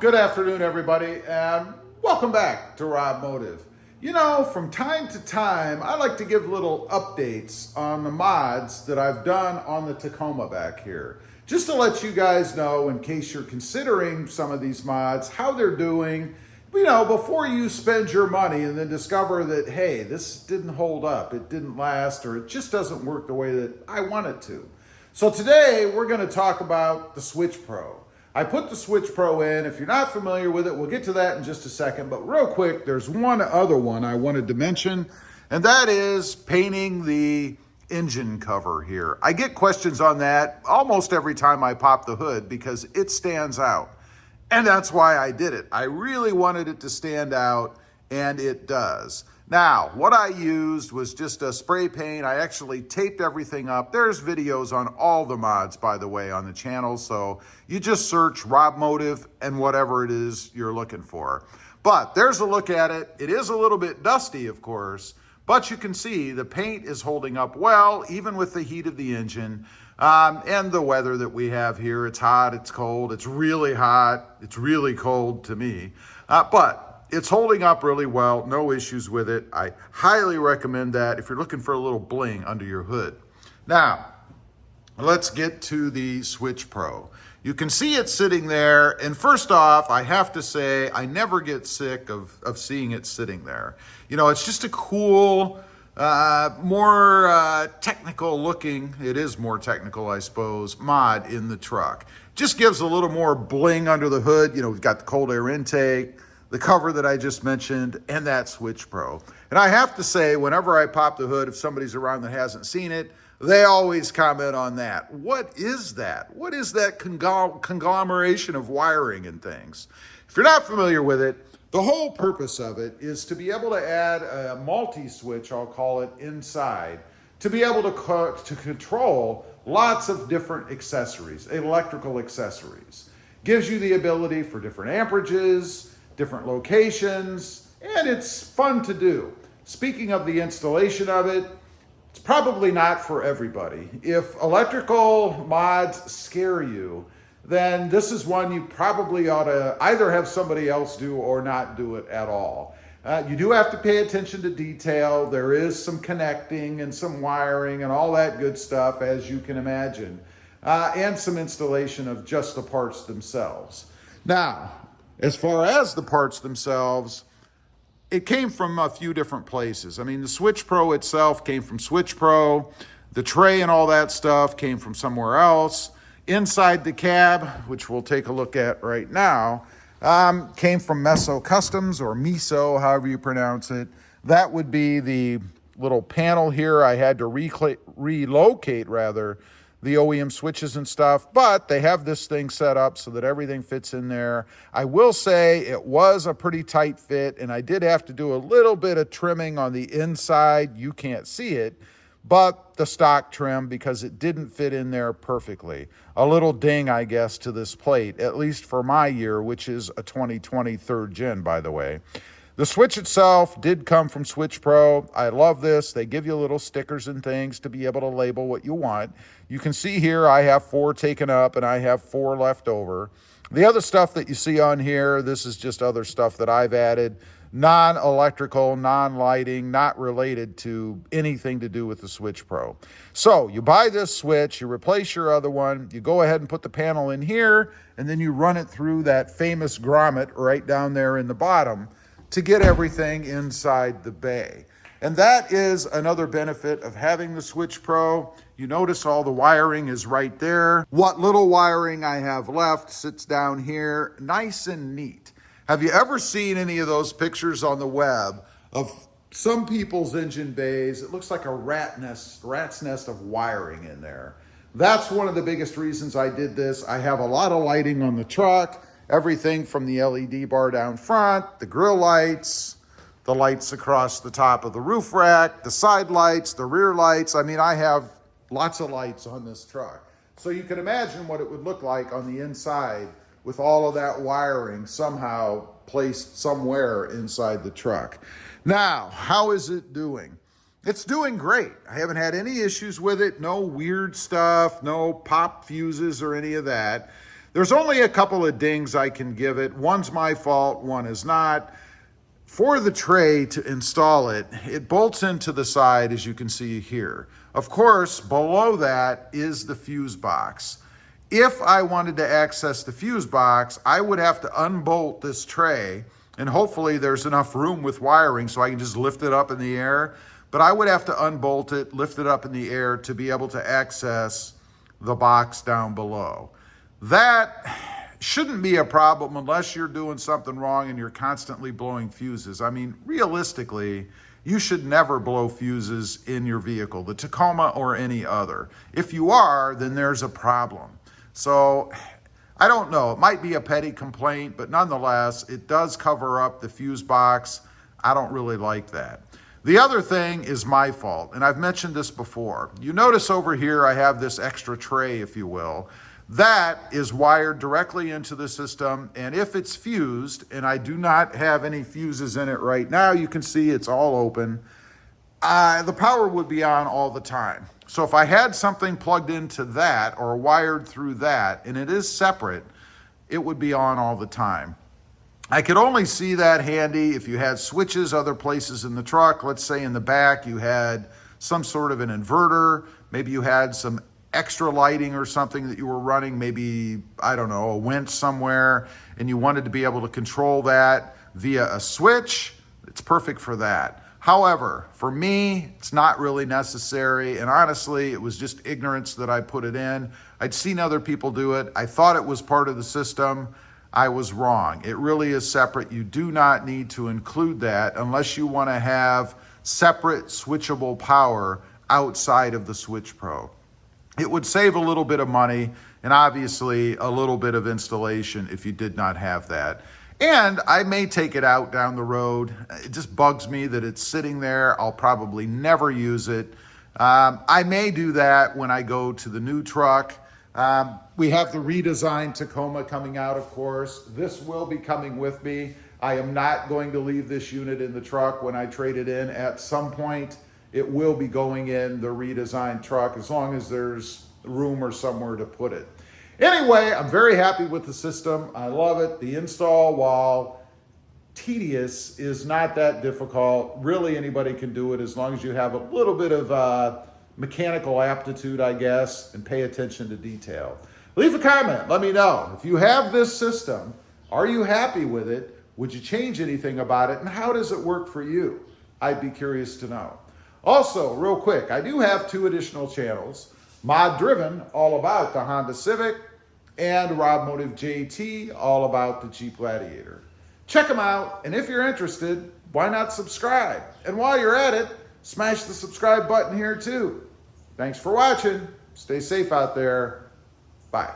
Good afternoon, everybody, and welcome back to RobMotive. You know, from time to time, I like to give little updates on the mods that I've done on the Tacoma back here. Just to let you guys know, in case you're considering some of these mods, how they're doing, you know, before you spend your money and then discover that, hey, this didn't hold up, it didn't last, or it just doesn't work the way that I want it to. So today, we're going to talk about the Switch Pro. I put the Switch Pro in. If you're not familiar with it, we'll get to that in just a second. But real quick, there's one other one I wanted to mention, and that is painting the engine cover here. I get questions on that almost every time I pop the hood because it stands out. And that's why I did it. I really wanted it to stand out, and it does. Now, what I used was just a spray paint. I actually taped everything up. There's videos on all the mods, by the way, on the channel. So you just search RobMotive and whatever it is you're looking for. But there's a look at it. It is a little bit dusty, of course, but you can see the paint is holding up well, even with the heat of the engine and the weather that we have here. It's hot, it's cold, it's really hot, it's really cold to me. But it's holding up really well, no issues with it. I highly recommend that if you're looking for a little bling under your hood. Now, let's get to the Switch Pro. You can see it sitting there, and first off, I have to say, I never get sick of seeing it sitting there. You know, it's just a cool, more technical looking, it is more technical, I suppose, mod in the truck. Just gives a little more bling under the hood. You know, we've got the cold air intake, the cover that I just mentioned, and that Switch Pro. And I have to say, whenever I pop the hood, if somebody's around that hasn't seen it, they always comment on that. What is that? What is that conglomeration of wiring and things? If you're not familiar with it, the whole purpose of it is to be able to add a multi-switch, I'll call it, inside, to be able to control lots of different accessories, electrical accessories. Gives you the ability for different amperages, different locations, and it's fun to do. Speaking of the installation of it, it's probably not for everybody. If electrical mods scare you, then this is one you probably ought to either have somebody else do or not do it at all. You do have to pay attention to detail. There is some connecting and some wiring and all that good stuff, as you can imagine, and some installation of just the parts themselves. Now, as far as the parts themselves, it came from a few different places. I mean, the Switch Pro itself came from Switch Pro. The tray and all that stuff came from somewhere else. Inside the cab, which we'll take a look at right now, came from Meso Customs, or Miso, however you pronounce it. That would be the little panel here. I had to relocate, the OEM switches and stuff, but they have this thing set up so that everything fits in there. I will say it was a pretty tight fit, and I did have to do a little bit of trimming on the inside. You can't see it, but the stock trim, because it didn't fit in there perfectly. A little ding, I guess, to this plate, at least for my year, which is a 2020 3rd gen, by the way. The switch itself did come from Switch Pro. I love this. They give you little stickers and things to be able to label what you want. You can see here I have 4 taken up and I have 4 left over. The other stuff that you see on here, this is just other stuff that I've added. Non-electrical, non-lighting, not related to anything to do with the Switch Pro. So you buy this switch, you replace your other one, you go ahead and put the panel in here, and then you run it through that famous grommet right down there in the bottom to get everything inside the bay. And that is another benefit of having the Switch Pro. You notice all the wiring is right there. What little wiring I have left sits down here, nice and neat. Have you ever seen any of those pictures on the web of some people's engine bays? It looks like a rat's nest of wiring in there. That's one of the biggest reasons I did this. I have a lot of lighting on the truck. Everything from the LED bar down front, the grille lights, the lights across the top of the roof rack, the side lights, the rear lights. I mean, I have lots of lights on this truck. So you can imagine what it would look like on the inside with all of that wiring somehow placed somewhere inside the truck. Now, how is it doing? It's doing great. I haven't had any issues with it. No weird stuff, no pop fuses or any of that. There's only a couple of dings I can give it. One's my fault, one is not. For the tray to install it, it bolts into the side, as you can see here. Of course, below that is the fuse box. If I wanted to access the fuse box, I would have to unbolt this tray, and hopefully there's enough room with wiring so I can just lift it up in the air. But I would have to unbolt it, lift it up in the air to be able to access the box down below. That shouldn't be a problem unless you're doing something wrong and you're constantly blowing fuses. I mean, realistically, you should never blow fuses in your vehicle, the Tacoma or any other. If you are, then there's a problem. So I don't know, it might be a petty complaint, but nonetheless, it does cover up the fuse box. I don't really like that. The other thing is my fault, and I've mentioned this before. You notice over here I have this extra tray, if you will. That is wired directly into the system, and if it's fused, and I do not have any fuses in it right now, you can see it's all open, the power would be on all the time. So if I had something plugged into that or wired through that, and it is separate, it would be on all the time. I could only see that handy if you had switches other places in the truck. Let's say in the back you had some sort of an inverter, maybe you had some extra lighting or something that you were running, maybe, I don't know, a winch somewhere, and you wanted to be able to control that via a switch. It's perfect for that. However, for me, it's not really necessary, and honestly, it was just ignorance that I put it in. I'd seen other people do it. I thought it was part of the system. I was wrong. It really is separate. You do not need to include that unless you want to have separate switchable power outside of the Switch Pro. It would save a little bit of money and obviously a little bit of installation if you did not have that. And I may take it out down the road. It just bugs me that it's sitting there. I'll probably never use it. I may do that when I go to the new truck. We have the redesigned Tacoma coming out, of course. This will be coming with me. I am not going to leave this unit in the truck when I trade it in. At some point, it will be going in the redesigned truck as long as there's room or somewhere to put it. Anyway, I'm very happy with the system. I love it. The install, while tedious, is not that difficult. Really, anybody can do it as long as you have a little bit of mechanical aptitude, I guess, and pay attention to detail. Leave a comment. Let me know. If you have this system, are you happy with it? Would you change anything about it? And how does it work for you? I'd be curious to know. Also, real quick, I do have 2 additional channels. Mod Driven, all about the Honda Civic, and RobMotive JT, all about the Jeep Gladiator. Check them out, and if you're interested, why not subscribe? And while you're at it, smash the subscribe button here too. Thanks for watching. Stay safe out there. Bye.